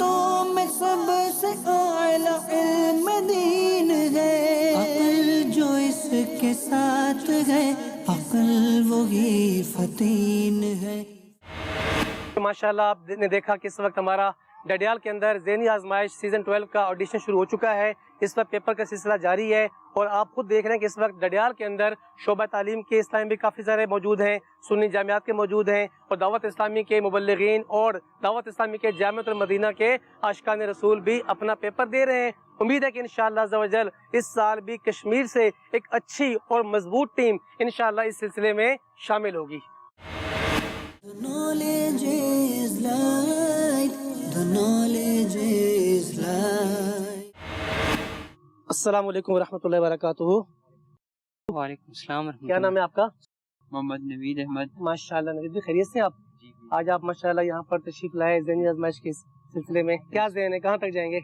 عبادتوں میں سب سے اعلیٰ علم دین ہے، عقل جو اس کے ساتھ ہے عقل وہی فتین ہے۔ ماشاءاللہ آپ نے دیکھا کہ اس وقت ہمارا ڈڈیال کے اندر ذہنی آزمائش سیزن 12 کا آڈیشن شروع ہو چکا ہے۔ اس وقت پیپر کا سلسلہ جاری ہے اور آپ خود دیکھ رہے ہیں کہ اس وقت ڈڈیال کے اندر شعبہ تعلیم کے اسلامی بھی کافی سارے موجود ہیں، سنی جامعات کے موجود ہیں اور دعوت اسلامی کے مبلغین اور دعوت اسلامی کے جامعۃ المدینہ کے عاشقان رسول بھی اپنا پیپر دے رہے ہیں۔ امید ہے کہ انشاءاللہ عز و جل اس سال بھی کشمیر سے ایک اچھی اور مضبوط ٹیم انشاءاللہ اس سلسلے میں شامل ہوگی۔ The knowledge is light, the knowledge is light۔ السلام علیکم ورحمۃ اللہ وبرکاتہ۔ وعلیکم السلام ورحمۃ کیا نام ہے آپ کا؟ محمد نوید احمد۔ ماشاءاللہ نوید بھی خیریت سے ہیں آپ؟ آج آپ ماشاءاللہ یہاں پر تشریف لائے ذہنی آزمائش کے سلسلے میں، کیا ذہن ہے کہاں تک جائیں گے؟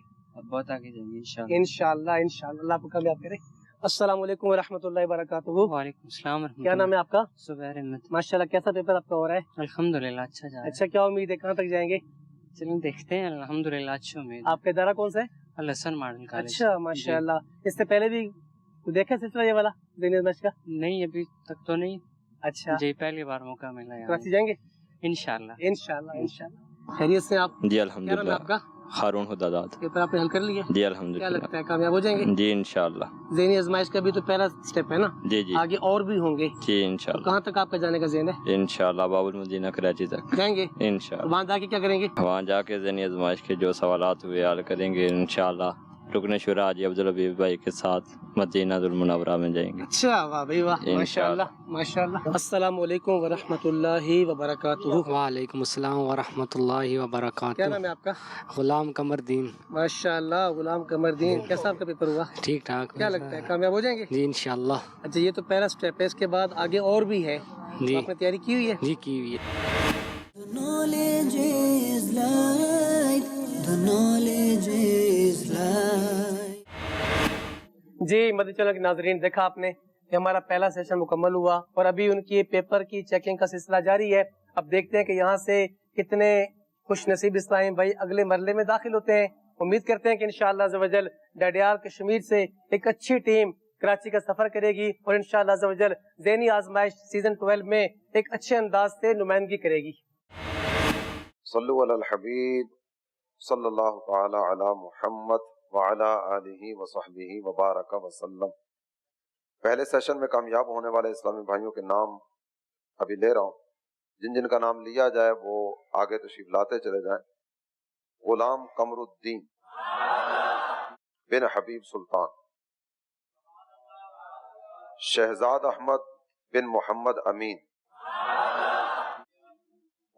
بہت آگے جائیں گے انشاءاللہ۔ انشاءاللہ اللہ آپ کو کامیاب کرے۔ السلام علیکم ورحمۃ اللہ وبرکاتہ۔ وعلیکم السلام ورحمۃ اللہ۔ کیا نام ہے آپ کا؟ زبیر احمد۔ ماشاءاللہ کیسا پیپر آپ کا ہو رہا ہے؟ الحمدللہ اچھا جا رہا ہے۔ اچھا، کیا امید ہے کہاں تک جائیں گے؟ چلیں دیکھتے ہیں، الحمدللہ اچھی امید۔ آپ کا ادارہ کون سا ہے؟ الحسن ماڈل کالج۔ اچھا ماشاءاللہ، اس سے پہلے بھی دیکھا سلسلہ یہ والا ذہنی آزمائش کا؟ نہیں ابھی تک تو نہیں۔ اچھا، جی پہلی بار موقع ملا یہاں۔ کراچی جائیں گے؟ انشاءاللہ۔ انشاءاللہ۔ خیریت سے آپ؟ جی کیا نام ہے الحمدللہ۔ آپ کا؟ ہارون حدادات۔ پیپر آپ نے حل کر لیا؟ جی کیا الحمدللہ۔ لگتا ہے کامیاب ہو جائیں گے؟ جی انشاءاللہ۔ ذہنی آزمائش کا بھی تو پہلا سٹیپ ہے نا، جی جی آگے اور بھی ہوں گے، جی تو انشاءاللہ۔ کہاں تک آپ کا جانے کا ذہن ہے؟ انشاءاللہ باب المدینہ کراچی تک جائیں گے؟ انشاءاللہ۔ وہاں جا کے کیا کریں گے؟ وہاں جا کے ذہنی آزمائش کے جو سوالات ہوئے حل کریں گے انشاءاللہ۔ رکن شورا حاجی عبدالحبیب بھائی کے ساتھ مدینہ المنورہ میں جائیں گے۔ اچھا، واہ بھائی واہ، ماشاءاللہ ماشاءاللہ۔ السلام علیکم ورحمۃ اللہ وبرکاتہ۔ وعلیکم السلام ورحمۃ اللہ وبرکاتہ۔ کیا نام ہے آپ کا؟ غلام قمر دین۔ ماشاءاللہ غلام قمر دین، کیسا آپ کا پیپر ہوا؟ ٹھیک ٹھاک۔ کیا لگتا ہے کامیاب ہو جائیں گے؟ جی انشاءاللہ۔ اچھا، یہ تو پہلا سٹیپ ہے، اس کے بعد آگے اور بھی ہے، جی آپ نے تیاری کی ہوئی ہے؟ جی کی ہوئی ہے۔ The knowledge is light, the knowledge is light۔ G Madani channel کے ناظرین، دیکھا آپ نے کہ ہمارا پہلا سیشن مکمل ہوا اور ابھی ان کی پیپر کی چیکنگ کا سلسلہ جاری ہے۔ اب دیکھتے ہیں کہ یہاں سے کتنے خوش نصیب اسلام بھائی اگلے مرحلے میں داخل ہوتے ہیں۔ امید کرتے ہیں کہ انشاءاللہ عز و جل ڈڈیال کشمیر سے ایک اچھی ٹیم کراچی کا سفر کرے گی اور انشاءاللہ عز و جل ذہنی آزمائش سیزن 12 میں ایک اچھے انداز سے نمائندگی کرے گی۔ صلو علی الحبیب صلی اللہ تعالی علی محمد وعلی آلہ وصحبہ وبارک وسلم۔ پہلے سیشن میں کامیاب ہونے والے اسلامی بھائیوں کے نام ابھی لے رہا ہوں، جن جن کا نام لیا جائے وہ آگے تشریف لاتے چلے جائیں۔ غلام قمر الدین بن حبیب سلطان، شہزاد احمد بن محمد امین،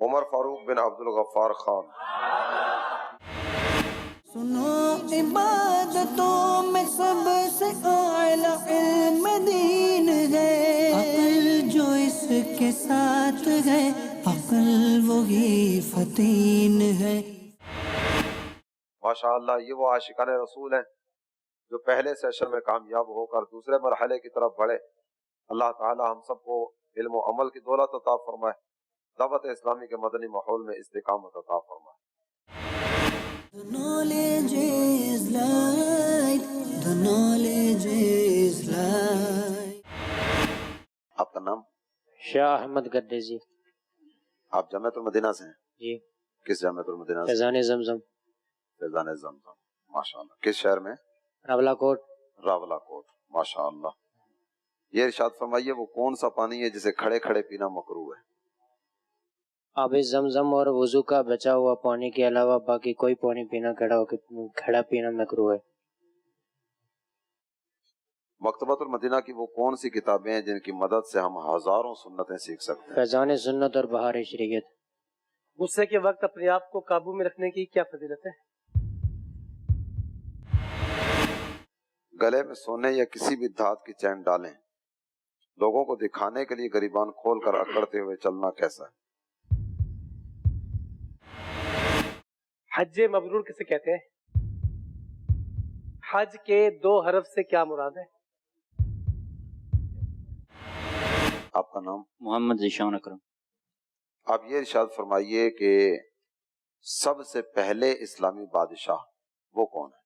عمر فاروق بن عبد الغفار خان۔ سنو عبادتوں میں سب سے اعلیٰ علم دین ہے، عقل جو اس کے ساتھ ہے عقل وہی فتین ہے۔ ماشاءاللہ، یہ وہ عاشقان رسول ہیں جو پہلے سیشن میں کامیاب ہو کر دوسرے مرحلے کی طرف بڑھے۔ اللہ تعالی ہم سب کو علم و عمل کی دولت عطا فرمائے، دعوت اسلامی کے مدنی ماحول میں استقامت عطا فرمائے۔ The knowledge is light, the knowledge is light۔ آپ کا نام؟ شاہ احمد گدیزی۔ آپ جامعۃ المدینہ سے ہیں؟ جی۔ کس جامعۃ المدینہ سے؟ فیضان زمزم۔ فیضان زمزم، ماشاءاللہ۔ کس شہر میں؟ راولا کوٹ۔ راولا کوٹ، ماشاءاللہ۔ یہ ارشاد فرمائیے وہ کون سا پانی ہے جسے کھڑے کھڑے پینا مکروہ ہے؟ آب زمزم اور وضو کا بچا ہوا پانی کے علاوہ باقی کوئی پانی پینا کھڑا پینا مکروہ ہے۔ مکتبۃ المدینہ کی وہ کون سی کتابیں ہیں جن کی مدد سے ہم ہزاروں سنتیں سیکھ سکتے ہیں؟ فیضان سنت اور بہار شریعت۔ غصے کے وقت اپنے آپ کو قابو میں رکھنے کی کیا فضیلت ہے؟ گلے میں سونے یا کسی بھی دھات کی چین ڈالیں۔ لوگوں کو دکھانے کے لیے گریبان کھول کر اکڑتے ہوئے چلنا کیسا ہے؟ حج مبرور کسے کہتے ہیں؟ حج کے 2 حرف سے کیا مراد ہے؟ آپ کا نام؟ محمد ذیشان اکرم۔ آپ یہ ارشاد فرمائیے کہ سب سے پہلے اسلامی بادشاہ وہ کون ہے؟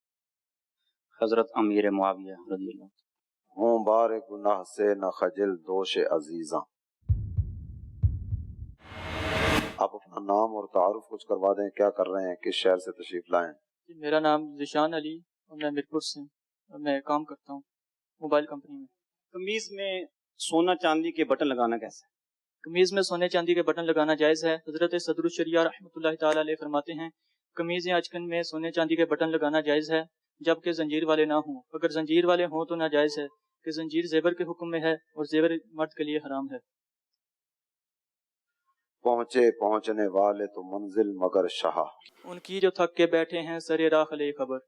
حضرت امیر معاویہ رضی اللہ عنہ۔ ہوں بار گناہ سے نہ خجل دوش عزیزاں۔ آپ اپنا نام اور تعارف کچھ کروا دیں، کیا کر رہے ہیں، کس شہر سے تشریف لائیں؟ میرا نام ذیشان علی اور میں میرپور سے ہوں اور میں کام کرتا ہوں موبائل کمپنی میں۔ قمیض میں سونا چاندی کے بٹن لگانا کیسے؟ قمیض میں سونے چاندی کے بٹن لگانا جائز ہے۔ حضرت صدر الشریعہ رحمۃ اللہ تعالی علیہ فرماتے ہیں قمیض یا اچکن میں سونے چاندی کے بٹن لگانا جائز ہے جبکہ زنجیر والے نہ ہوں۔ اگر زنجیر والے ہوں تو ناجائز ہے کہ زنجیر زیور کے حکم میں ہے اور زیور مرد کے لیے حرام ہے۔ پہنچے پہنچنے والے تو منزل مگر شہا۔ ان کی جو تھک کے بیٹھے ہیں سر راہ علیہ خبر۔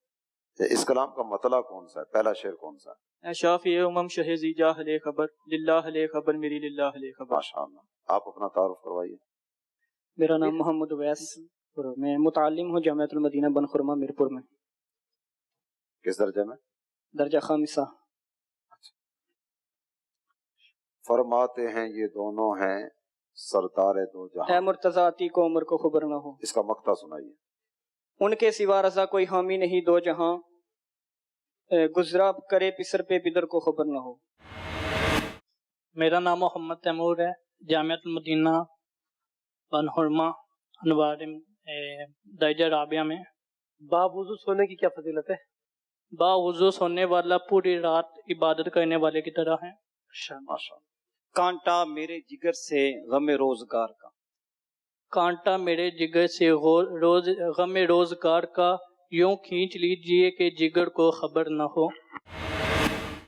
اس کلام کا مطلع کون سا ہے؟ پہلا شعر کون سا ہے؟ اے شافی امم شہزی جاہ علیہ خبر، للہ علیہ خبر میری للہ علیہ خبر۔ ماشاءاللہ، آپ اپنا تعارف کروائیے۔ میرا نام محمد اویس اور میں متعلم ہوں جامعۃ المدینہ بن خرمہ میرپور میں۔ کس درجے میں؟ درجہ خامسہ۔ فرماتے ہیں یہ دونوں ہیں سردار دو اے جہاں۔ مرتضی آتی کو عمر کو خبر نہ ہو، اس کا مقطع سنائیے۔ ان کے سوا رضا کوئی حامی نہیں دو جہاں، گزرا کرے پسر پہ پدر کو خبر نہ ہو۔ میرا نام محمد تیمور ہے، جامعۃ المدینہ بن حرمہ انوار درجہ رابعہ میں۔ باوضو سونے کی کیا فضیلت ہے؟ باوضو سونے والا پوری رات عبادت کرنے والے کی طرح ہے۔ ماشاءاللہ۔ کانٹا میرے جگر سے غم روزگار کا۔ کانٹا میرے جگر سے غم روزگار کا، یوں کھینچ لیجئے کہ جگر کو خبر نہ ہو۔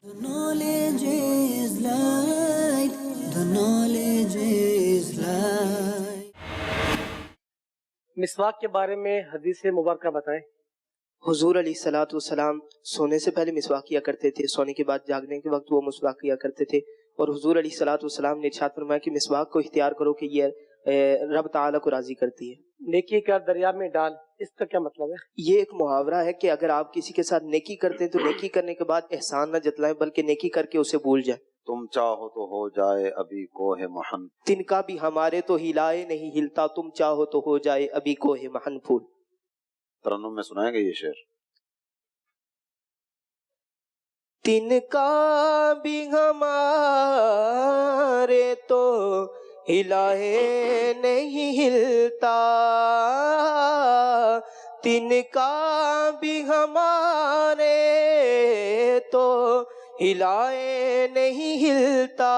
The knowledge is light, the knowledge is light. مسواک کے بارے میں حدیث مبارکہ بتائیں۔ حضور علیہ الصلوۃ والسلام سونے سے پہلے مسواک کیا کرتے تھے، سونے کے بعد جاگنے کے وقت وہ مسواک کیا کرتے تھے، اور حضور علیہ الصلوۃ والسلام نے ارشاد فرمایا کہ مسواک کو اختیار کرو کہ یہ رب تعالیٰ کو راضی کرتی ہے۔ نیکی کا دریا میں ڈال، اس کا کیا مطلب ہے؟ یہ ایک محاورہ ہے کہ اگر آپ کسی کے ساتھ نیکی کرتے ہیں تو نیکی کرنے کے بعد احسان نہ جتلائیں بلکہ نیکی کر کے اسے بھول جائیں۔ تم چاہو تو ہو جائے ابھی کوہ محن، تنکا بھی ہمارے تو ہلائے نہیں ہلتا، تم چاہو تو ہو جائے ابھی کوہ محن پھول۔ ترنم میں سنائیں گے یہ شعر؟ تنکا بھی ہمارے تو ہلائے نہیں ہلتا، تنکا بھی ہمارے تو ہلائے نہیں ہلتا،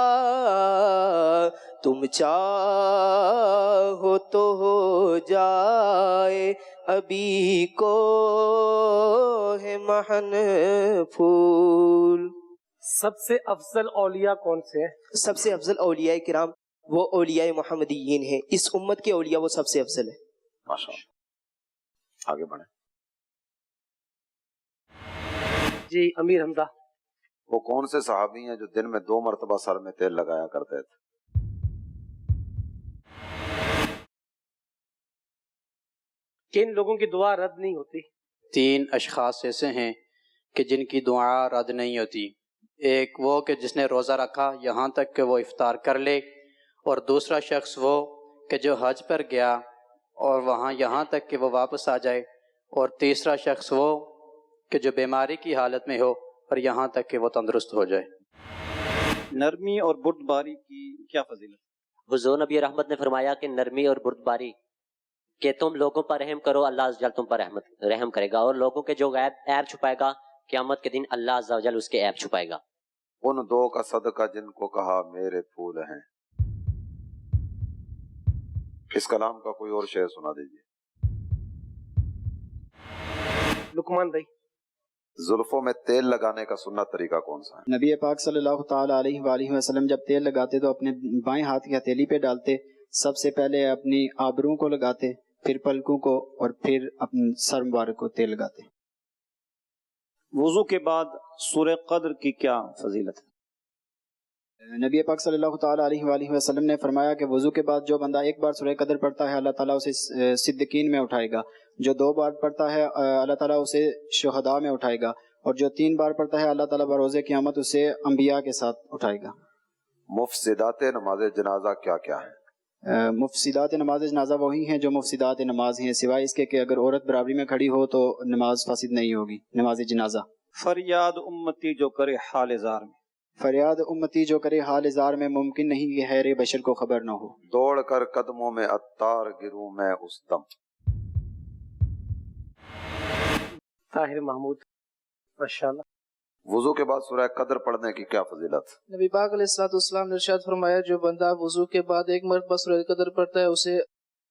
تم چاہو تو ہو جائے ابھی کو ہے محن پھول۔ سب سے افضل اولیاء کون سے ہیں؟ سب سے افضل اولیاء کرام وہ اولیاء محمدیین ہیں، اس امت کے اولیاء وہ سب سے افضل ہے۔ ماشاءاللہ، آگے بڑھیں۔ جی امیر حمزہ۔ وہ کون سے صحابی ہیں جو دن میں 2 مرتبہ سر میں تیل لگایا کرتے تھے؟ کن لوگوں کی دعا رد نہیں ہوتی؟ 3 اشخاص ایسے ہیں کہ جن کی دعا رد نہیں ہوتی۔ ایک وہ کہ جس نے روزہ رکھا یہاں تک کہ وہ افطار کر لے، اور دوسرا شخص وہ کہ جو حج پر گیا اور وہاں یہاں تک کہ وہ واپس آ جائے، اور تیسرا شخص وہ کہ جو بیماری کی حالت میں ہو اور یہاں تک کہ وہ تندرست ہو جائے۔ نرمی اور بردباری کی کیا فضیلت؟ حضور نبی رحمت نے فرمایا کہ نرمی اور بردباری کہ تم لوگوں پر رحم کرو، اللہ عز و جل تم پر رحم کرے گا، اور لوگوں کے جو عیب چھپائے گا قیامت کے دن اللہ عز و جل اس کے عیب چھپائے گا۔ ان 2 کا صدقہ جن کو کہا میرے پھول ہیں۔ اس کلام کا کوئی اور شعر سنا دیجیے۔ لقمان بھائی۔ زلفوں میں تیل لگانے کا سنت طریقہ کون سا ہے؟ نبی پاک صلی اللہ تعالی علیہ وآلہ وسلم جب تیل لگاتے تو اپنے بائیں ہاتھ کی ہتھیلی پہ ڈالتے، سب سے پہلے اپنی آبروں کو لگاتے، پھر پلکوں کو، اور پھر اپنے سر مبارک کو تیل لگاتے۔ وضو کے بعد سورہ قدر کی کیا فضیلت ہے؟ نبی پاک صلی اللہ تعالی علیہ وآلہ وسلم نے فرمایا کہ وضو کے بعد جو بندہ 1 بار سورہ قدر پڑھتا ہے اللہ تعالیٰ اسے صدیقین میں اٹھائے گا، جو 2 بار پڑھتا ہے اللہ تعالیٰ اسے شہداء میں اٹھائے گا، اور جو 3 بار پڑھتا ہے اللہ تعالیٰ بروز قیامت اسے انبیاء کے ساتھ اٹھائے گا۔ مفسدات نماز جنازہ کیا کیا ہے؟ مفسدات نماز جنازہ وہی ہیں جو مفسدات نماز ہیں، سوائے اس کے کہ اگر عورت برابری میں کھڑی ہو تو نماز فاسد نہیں ہوگی نماز جنازہ۔ فریاد امتی جو کرے حال زار میں، فریاد امتی جو کرے حال زار میں، ممکن نہیں کہ خیر بشر کو خبر نہ ہو۔ دوڑ کر قدموں میں عطار گروں میں اس دم۔ طاہر محمود ماشاءاللہ۔ وضو کے بعد سورہ قدر پڑھنے کی کیا فضیلت؟ نبی پاک علیہ الصلوۃ والسلام نے ارشاد فرمایا جو بندہ وضو کے بعد ایک مرتبہ سورہ قدر پڑھتا ہے اسے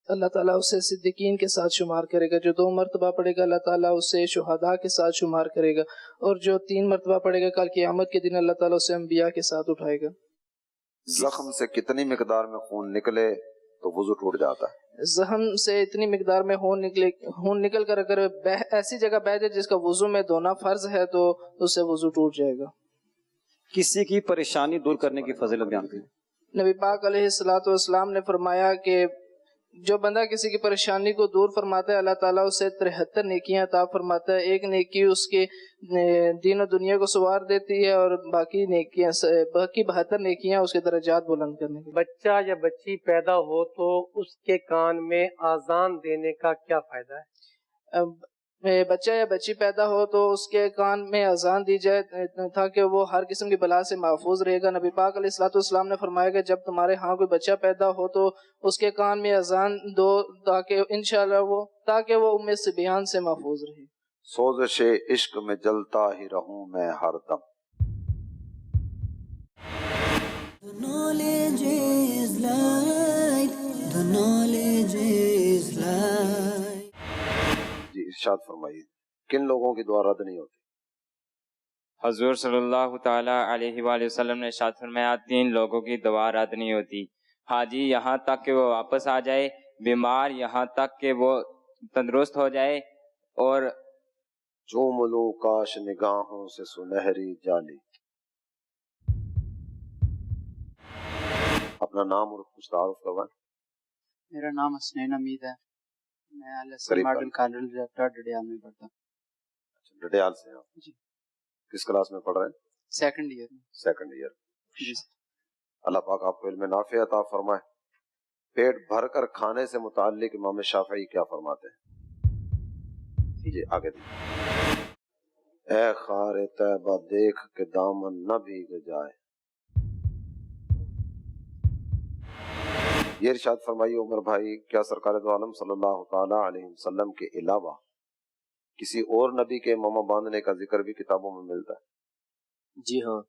اللہ تعالیٰ اسے صدیقین کے ساتھ شمار کرے گا، جو 2 مرتبہ پڑھے گا اللہ تعالیٰ اسے شہداء کے ساتھ شمار کرے گا، اور جو 3 مرتبہ پڑھے گا کل قیامت کے دن اللہ تعالیٰ اسے انبیاء کے ساتھ اٹھائے گا۔ زخم سے کتنی مقدار میں خون نکلے تو وضو ٹوٹ جاتا ہے؟ زخم سے اتنی مقدار میں خون نکل کر اگر ایسی جگہ بہ جائے جس کا وضو میں دھونا فرض ہے تو اس سے وضو ٹوٹ جائے گا۔ کسی کی پریشانی دور کرنے کی فضیلت بیان کی۔ نبی پاک علیہ الصلوۃ والسلام نے فرمایا کہ جو بندہ کسی کی پریشانی کو دور فرماتا ہے اللہ تعالیٰ اسے 73 نیکیاں عطا فرماتا ہے، ایک نیکی اس کے دین و دنیا کو سنوار دیتی ہے اور باقی 72 نیکیاں اس کے درجات بلند کرنے کی۔ بچہ یا بچی پیدا ہو تو اس کے کان میں آذان دینے کا کیا فائدہ ہے؟ بچہ یا بچی پیدا ہو تو اس کے کان میں اذان دی جائے تاکہ وہ ہر قسم کی بلا سے محفوظ رہے گا۔ نبی پاک علیہ الصلوۃ والسلام نے فرمایا کہ جب تمہارے ہاں کوئی بچہ پیدا ہو تو اس کے کان میں اذان دو تاکہ وہ ام صبیان سے محفوظ رہے۔ سوزش عشق میں جلتا ہی رہوں میں ہر دم۔ The knowledge is light, the knowledge is light. جی ارشاد فرمائیے کن لوگوں کی دعا رد نہیں ہوتی؟ حضور صلی اللہ تعالی علیہ وآلہ وسلم نے ارشاد فرمایا 3 لوگوں کی دعا رد نہیں ہوتی، حاجی یہاں تک کہ وہ واپس آ جائے، بیمار یہاں تک کہ وہ تندرست ہو جائے، اور جو ملو کاش نگاہوں سے سنہری جالی۔ اپنا نام اور کچھ تعارف کروائیں۔ میرا نام حسنین حمید ہے، میں قریب ماڈل کالج ڈڈیال میں پڑھتا ہوں۔ ڈڈیال سے ہیں جی۔ کس کلاس میں پڑھ رہے ہیں؟ 2nd ایئر میں۔ 2nd year. جی۔ اللہ پاک آپ کو علم نافع عطا فرمائے۔ پیٹ بھر کر کھانے سے متعلق امام شافعی کیا فرماتے ہیں؟ جی آگے دیکھیں۔ اے خار طیبہ دیکھ کے دامن نہ بھیگ جائے۔ یہ ارشاد فرمائیے عمر بھائی کیا سرکار دو عالم صلی اللہ تعالی علیہ وسلم کے علاوہ کسی اور نبی کے ماما باندھنے کا ذکر بھی کتابوں میں ملتا ہے؟ جی ہاں۔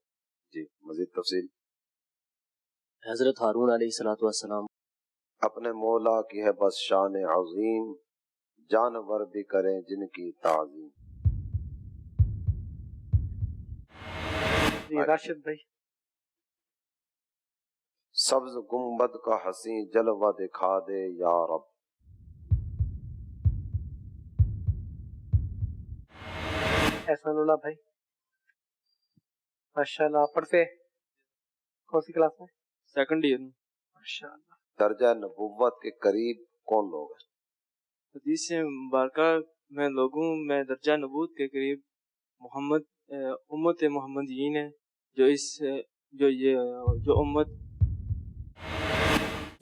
جی مزید تفصیل؟ حضرت ہارون علیہ الصلوۃ والسلام۔ اپنے مولا کی ہے بس شان عظیم، جانور بھی کریں جن کی تعظیم۔ جی راشد بھائی۔ سبز گنبد کا حسین جلوہ دکھا دے یا رب۔ احسان اللہ بھائی ماشاءاللہ، آپ پڑھتے کون سی کلاس میں؟ 2nd ایئر میں۔ ماشاءاللہ۔ درجہ نبوت کے قریب کون لوگ ہیں؟ حدیث مبارکہ میں لوگوں میں درجہ نبوت کے قریب محمد امت محمدیین ہے، جو امت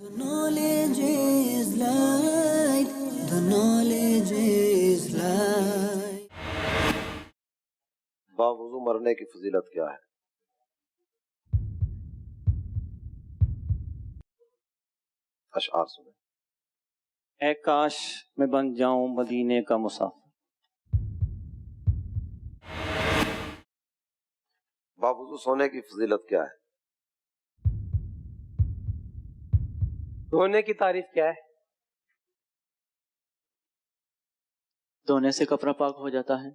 The knowledge is light, the knowledge is light. باوضو مرنے کی فضیلت کیا ہے؟ اشعار سنیں۔ اے کاش میں بن جاؤں مدینے کا مسافر۔ باوضو سونے کی فضیلت کیا ہے؟ دھونے کی تعریف کیا ہے؟ دھونے سے کپڑا پاک ہو جاتا ہے۔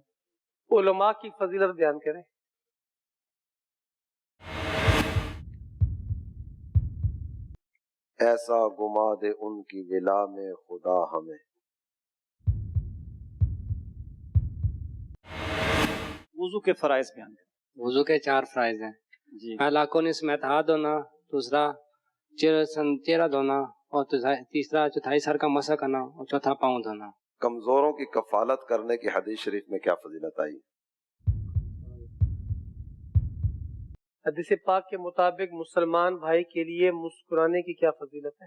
علماء کی فضیلت بیان کریں۔ ایسا گما دے ان کی ولا میں خدا ہمیں۔ وضو کے فرائض بیان کریں۔ وضو کے 4 فرائض ہیں جی۔ پہلا کونس میں ہاتھ دھونا، دوسرا چہرہ دھونا، اور تیسرا چوتھائی سر کا مسح کرنا، اور چوتھا پاؤں دھونا۔ کمزوروں کی کفالت کرنے کی حدیث شریف میں کیا فضیلت آئی؟ حدیث پاک کے مطابق مسلمان بھائی کے لیے مسکرانے کی کیا فضیلت ہے؟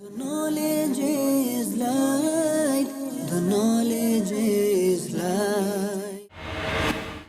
The knowledge is light, the knowledge is light.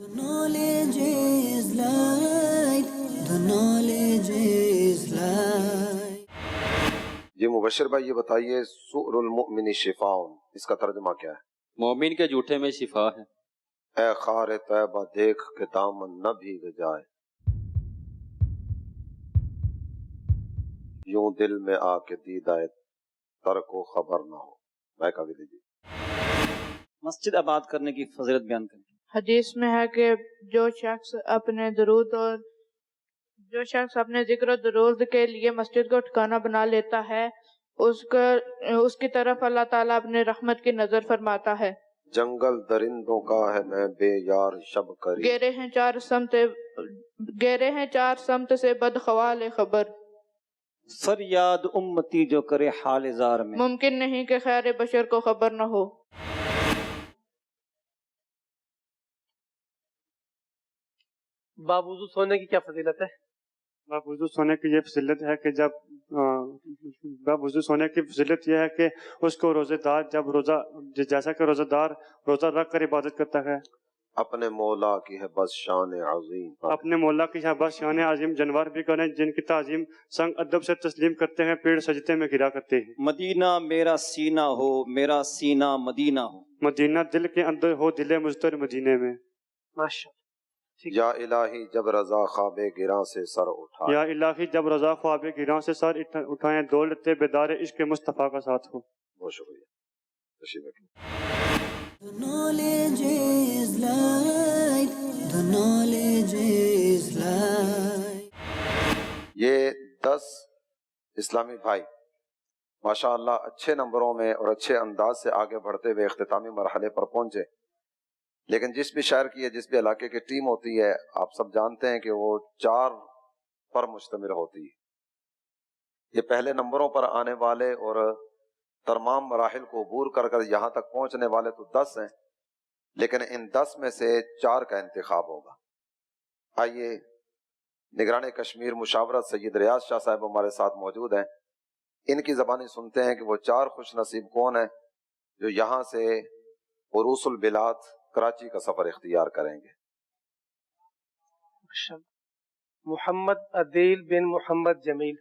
The knowledge is light, the knowledge is light. یہ مبشر بھائی یہ بتائیے سؤر المؤمن شفاؤن، اس کا ترجمہ کیا ہے؟ مومن کے جھوٹے میں شفا ہے۔ اے خار طیبہ دیکھ کے دامن نہ بھیگ جائے، یوں دل میں آ کے دیدائے تر کو خبر نہ ہو۔ مائک آگے دیجیے۔ مسجد آباد کرنے کی فضیلت بیان کریں۔ حدیث میں ہے کہ جو شخص اپنے ذکر و درود کے لیے مسجد کو ٹھکانہ بنا لیتا ہے اس کی طرف اللہ تعالیٰ اپنے رحمت کی نظر فرماتا ہے۔ جنگل درندوں کا ہے میں بے یار شب کری، گہرے ہیں چار سمت سے بدخوال خبر، فریاد امتی جو کرے حال زار میں، ممکن نہیں کہ خیر بشر کو خبر نہ ہو۔ باوضو سونے کی کیا فضیلت ہے؟ باوضو سونے کی یہ فضیلت ہے کہ باوضو سونے کی فضیلت یہ ہے کہ اس کو روزے دار جیسا کہ روزہ دار روزہ رکھ کر عبادت کرتا ہے، اپنے مولا کی ہے بس شان عظیم، اپنے مولا کی ہے بس شان عظیم جانور بھی کریں جن کی تعظیم سنگ ادب سے تسلیم کرتے ہیں، پیڑ سجدے میں گرا کرتے ہیں۔ مدینہ میرا سینہ ہو، میرا سینہ مدینہ ہو، مدینہ دل کے اندر ہو، دل مزدور مدینے میں۔ ماشاء یا الہی جب رضا خواب گراں سے سر اٹھائے، یا الہی جب رضا خواب گراں سے سر اٹھائیں، دولت بیدار عشق مصطفیٰ کا ساتھ ہو۔ بہت شکریہ، تشریف رکھیں۔ The knowledge is light, the knowledge is light. یہ 10 اسلامی بھائی ماشاء اللہ اچھے نمبروں میں اور اچھے انداز سے آگے بڑھتے ہوئے اختتامی مرحلے پر پہنچے، لیکن جس بھی شہر کی ہے جس بھی علاقے کی ٹیم ہوتی ہے آپ سب جانتے ہیں کہ وہ 4 پر مشتمل ہوتی ہے۔ یہ پہلے نمبروں پر آنے والے اور تمام مراحل کو عبور کر کر یہاں تک پہنچنے والے تو 10 ہیں، لیکن ان 10 میں سے 4 کا انتخاب ہوگا۔ آئیے نگران کشمیر مشاورت سید ریاض شاہ صاحب ہمارے ساتھ موجود ہیں، ان کی زبانی سنتے ہیں کہ وہ 4 خوش نصیب کون ہیں جو یہاں سے عروس البلاد کراچی کا سفر اختیار کریں گے۔ محمد عدیل بن محمد جمیل،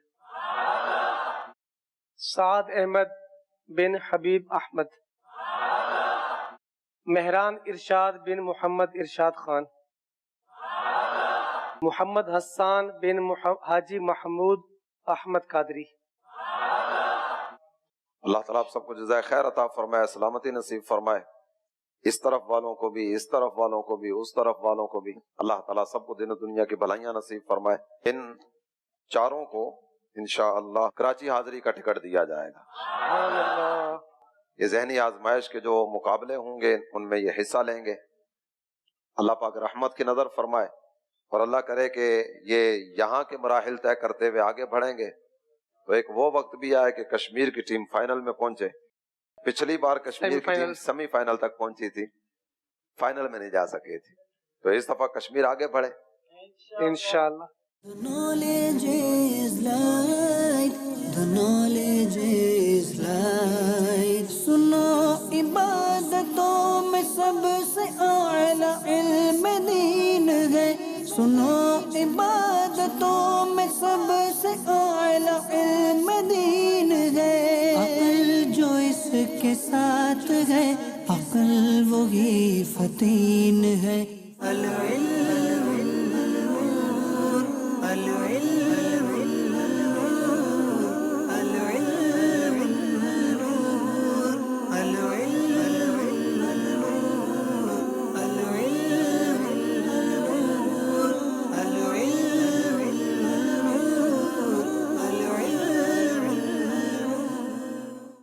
سعد احمد بن حبیب احمد، مہران ارشاد بن محمد ارشاد خان، محمد حسان بن حاجی محمود احمد قادری۔ اللہ تعالیٰ آپ سب کو جزائے خیر عطا فرمائے، سلامتی نصیب فرمائے، اس طرف والوں کو بھی، اس طرف والوں کو بھی، اس طرف والوں کو بھی، اللہ تعالیٰ سب کو دین و دنیا کی بھلائیاں نصیب فرمائے۔ ان 4 کو انشاءاللہ کراچی حاضری کا ٹکٹ دیا جائے گا۔ یہ ذہنی آزمائش کے جو مقابلے ہوں گے ان میں یہ حصہ لیں گے، اللہ پاک رحمت کی نظر فرمائے اور اللہ کرے کہ یہ یہاں کے مراحل طے کرتے ہوئے آگے بڑھیں گے تو ایک وہ وقت بھی آئے کہ کشمیر کی ٹیم فائنل میں پہنچے۔ پچھلی بار کشمیر کی ٹیم سیمی فائنل تک پہنچی تھی، فائنل میں نہیں جا سکے تھی، تو اس دفعہ کشمیر آگے بڑھے انشاءاللہ۔ The knowledge is light, the knowledge is light. سنو عبادتوں میں سب سے اعلیٰ علم دین ہے، سنو عبادتوں میں سب سے اعلیٰ علم دین ہے، عقل جو اس کے ساتھ ہے عقل وہی فتین ہے۔ العلم